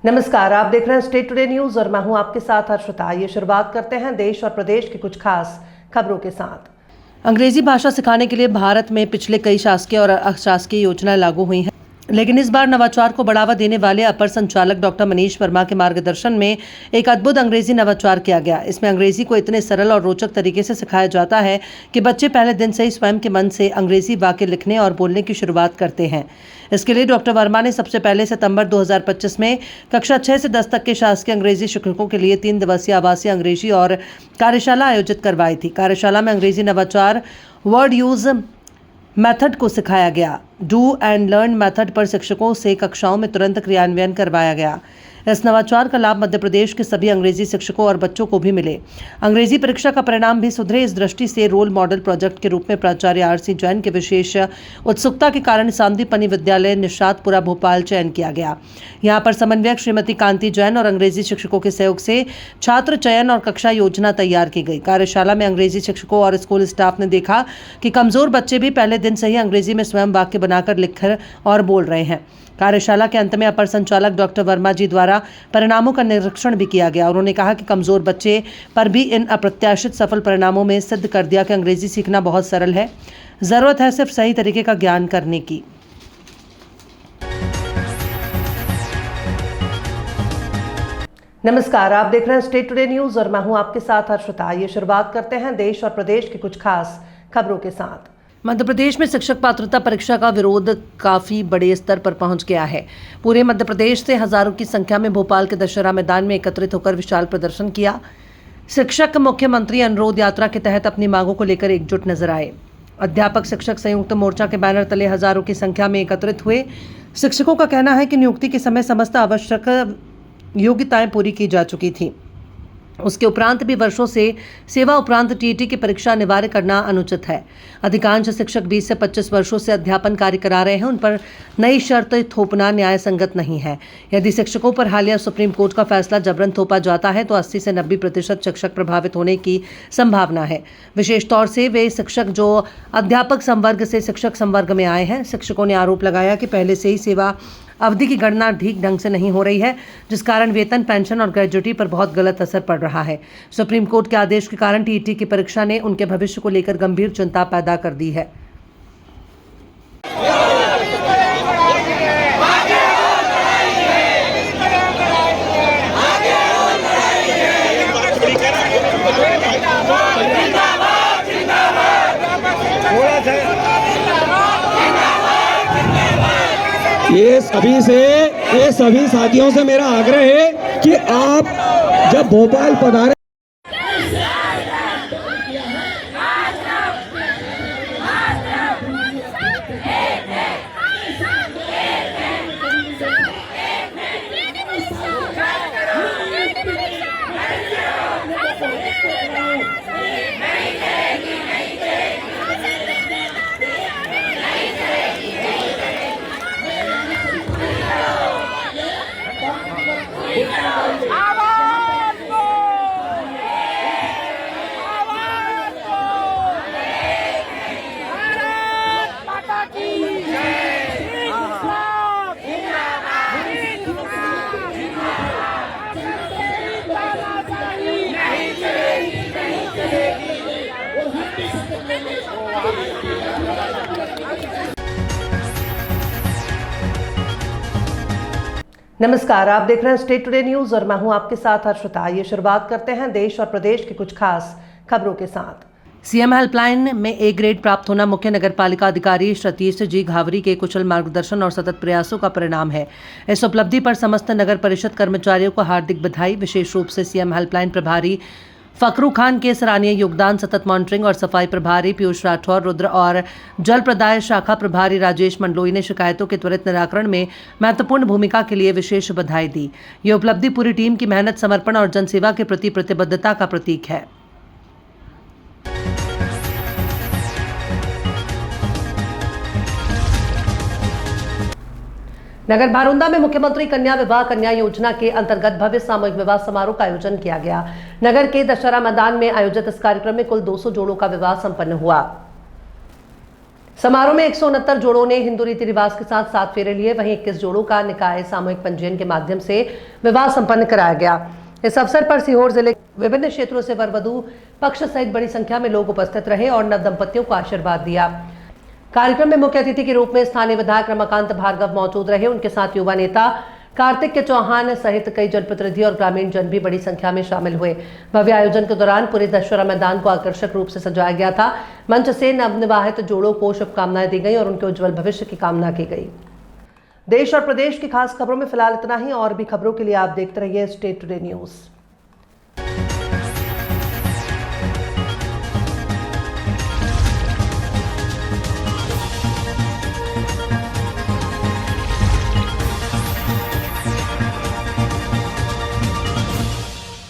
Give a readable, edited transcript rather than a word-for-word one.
नमस्कार, आप देख रहे हैं स्टेट टुडे न्यूज और मैं हूं आपके साथ हर्षिता। ये शुरुआत करते हैं देश और प्रदेश की कुछ खास खबरों के साथ। अंग्रेजी भाषा सिखाने के लिए भारत में पिछले कई शासकीय और अशासकीय योजनाएं लागू हुई हैं, लेकिन इस बार नवाचार को बढ़ावा देने वाले अपर संचालक डॉक्टर मनीष वर्मा के मार्गदर्शन में एक अद्भुत अंग्रेजी नवाचार किया गया। इसमें अंग्रेजी को इतने सरल और रोचक तरीके से सिखाया जाता है कि बच्चे पहले दिन से ही स्वयं के मन से अंग्रेजी वाक्य लिखने और बोलने की शुरुआत करते हैं। इसके लिए डॉक्टर वर्मा ने सबसे पहले सितंबर 2025 में कक्षा 6 से 10 तक के शासकीय अंग्रेजी शिक्षकों के लिए 3 दिवसीय आवासीय अंग्रेजी और कार्यशाला आयोजित करवाई थी। कार्यशाला में अंग्रेजी नवाचार वर्ड यूज मेथड को सिखाया गया। डू एंड लर्न मेथड पर शिक्षकों से कक्षाओं में तुरंत क्रियान्वयन करवाया गया। इस नवाचार का लाभ मध्य प्रदेश के सभी अंग्रेजी शिक्षकों और बच्चों को भी मिले। अंग्रेजी परीक्षा का परिणाम भी सुधरे, इस दृष्टि से रोल मॉडल प्रोजेक्ट के रूप में प्राचार्य आर.सी. जैन के विशेष उत्सुकता के कारण सांदीपनि विद्यालय निशातपुरा भोपाल चयन किया गया। यहाँ पर समन्वयक श्रीमती कांति जैन और अंग्रेजी शिक्षकों के सहयोग से छात्र चयन और कक्षा योजना तैयार की गई। कार्यशाला में अंग्रेजी शिक्षकों और स्कूल स्टाफ ने देखा कि कमजोर बच्चे भी पहले दिन से ही अंग्रेजी में स्वयं वाक्य बनाकर लिखकर और बोल रहे हैं। कार्यशाला के अंत में अपर संचालक डॉक्टर वर्मा जी द्वारा परिणामों का निरीक्षण भी किया गया। उन्होंने कहा कि कमजोर बच्चे पर भी इन अप्रत्याशित सफल परिणामों में सिद्ध कर दिया कि अंग्रेजी सीखना बहुत सरल है, जरूरत है सिर्फ सही तरीके का ज्ञान करने की। नमस्कार, आप देख रहे हैं स्टेट टुडे न्यूज और मैं हूं आपके साथ हर्षिता। ये शुरुआत करते हैं देश और प्रदेश की कुछ खास खबरों के साथ। मध्य प्रदेश में शिक्षक पात्रता परीक्षा का विरोध काफी बड़े स्तर पर पहुंच गया है। पूरे मध्य प्रदेश से हजारों की संख्या में भोपाल के दशहरा मैदान में एकत्रित होकर विशाल प्रदर्शन किया। शिक्षक मुख्यमंत्री अनुरोध यात्रा के तहत अपनी मांगों को लेकर एकजुट नजर आए। अध्यापक शिक्षक संयुक्त मोर्चा के बैनर तले हजारों की संख्या में एकत्रित हुए। शिक्षकों का कहना है कि नियुक्ति के समय समस्त आवश्यक योग्यताएं पूरी की जा चुकी थी। उसके उपरांत भी वर्षों से सेवा उपरांत टीईटी की परीक्षा अनिवार्य करना अनुचित है। अधिकांश शिक्षक 20 से 25 वर्षों से अध्यापन कार्य करा रहे हैं, उन पर नई शर्त थोपना न्याय संगत नहीं है। यदि शिक्षकों पर हालिया सुप्रीम कोर्ट का फैसला जबरन थोपा जाता है तो 80 से 90% शिक्षक प्रभावित होने की संभावना है। विशेष तौर से वे शिक्षक जो अध्यापक संवर्ग से शिक्षक संवर्ग में आए हैं। शिक्षकों ने आरोप लगाया कि पहले से ही सेवा अवधि की गणना ठीक ढंग से नहीं हो रही है, जिस कारण वेतन, पेंशन और ग्रेजुटी पर बहुत गलत असर पड़ रहा है। सुप्रीम कोर्ट के आदेश के कारण टीईटी की परीक्षा ने उनके भविष्य को लेकर गंभीर चिंता पैदा कर दी है। ये सभी साथियों से मेरा आग्रह है कि आप जब भोपाल पधारे नमस्कार, आप देख रहे हैं स्टेट टुडे न्यूज और मैं हूं आपके साथ हर्षिता। ये शुरुआत करते हैं देश और प्रदेश की कुछ खास खबरों के साथ। सीएम हेल्पलाइन में ए ग्रेड प्राप्त होना मुख्य नगरपालिका अधिकारी सतीश जी घावरी के कुशल मार्गदर्शन और सतत प्रयासों का परिणाम है। इस उपलब्धि पर समस्त नगर परिषद कर्मचारियों को हार्दिक बधाई। विशेष रूप से सीएम हेल्पलाइन प्रभारी फकरू खान के सराहनीय योगदान, सतत मॉनिटरिंग और सफाई प्रभारी पीयूष राठौर, रुद्र और जल प्रदाय शाखा प्रभारी राजेश मंडलोई ने शिकायतों के त्वरित निराकरण में महत्वपूर्ण भूमिका के लिए विशेष बधाई दी। ये उपलब्धि पूरी टीम की मेहनत, समर्पण और जनसेवा के प्रति प्रतिबद्धता का प्रतीक है। नगर भारुंदा में मुख्यमंत्री कन्या विवाह कन्या योजना के अंतर्गत भव्य सामूहिक विवाह समारोह का आयोजन किया गया। नगर के दशहरा मैदान में आयोजित इस कार्यक्रम में कुल 200 जोड़ों का विवाह संपन्न हुआ। समारोह में 169 जोड़ों ने हिंदू रीति रिवाज के साथ 7 फेरे लिए। वहीं 21 जोड़ों का निकाय सामूहिक पंजीयन के माध्यम से विवाह संपन्न कराया गया। इस अवसर पर सीहोर जिले के विभिन्न क्षेत्रों से वर-वधू पक्ष सहित बड़ी संख्या में लोग उपस्थित रहे और नव दंपतियों को आशीर्वाद दिया। कार्यक्रम में मुख्य अतिथि के रूप में स्थानीय विधायक रमाकांत भार्गव मौजूद रहे। उनके साथ युवा नेता कार्तिक के चौहान सहित कई जनप्रतिनिधि और ग्रामीण जन भी बड़ी संख्या में शामिल हुए। भव्य आयोजन के दौरान पूरे दशहरा मैदान को आकर्षक रूप से सजाया गया था। मंच से नवविवाहित जोड़ों को शुभकामनाएं दी गई और उनके उज्जवल भविष्य की कामना की गई। देश और प्रदेश की खास खबरों में फिलहाल इतना ही। और भी खबरों के लिए आप देखते रहिए स्टेट टुडे न्यूज़।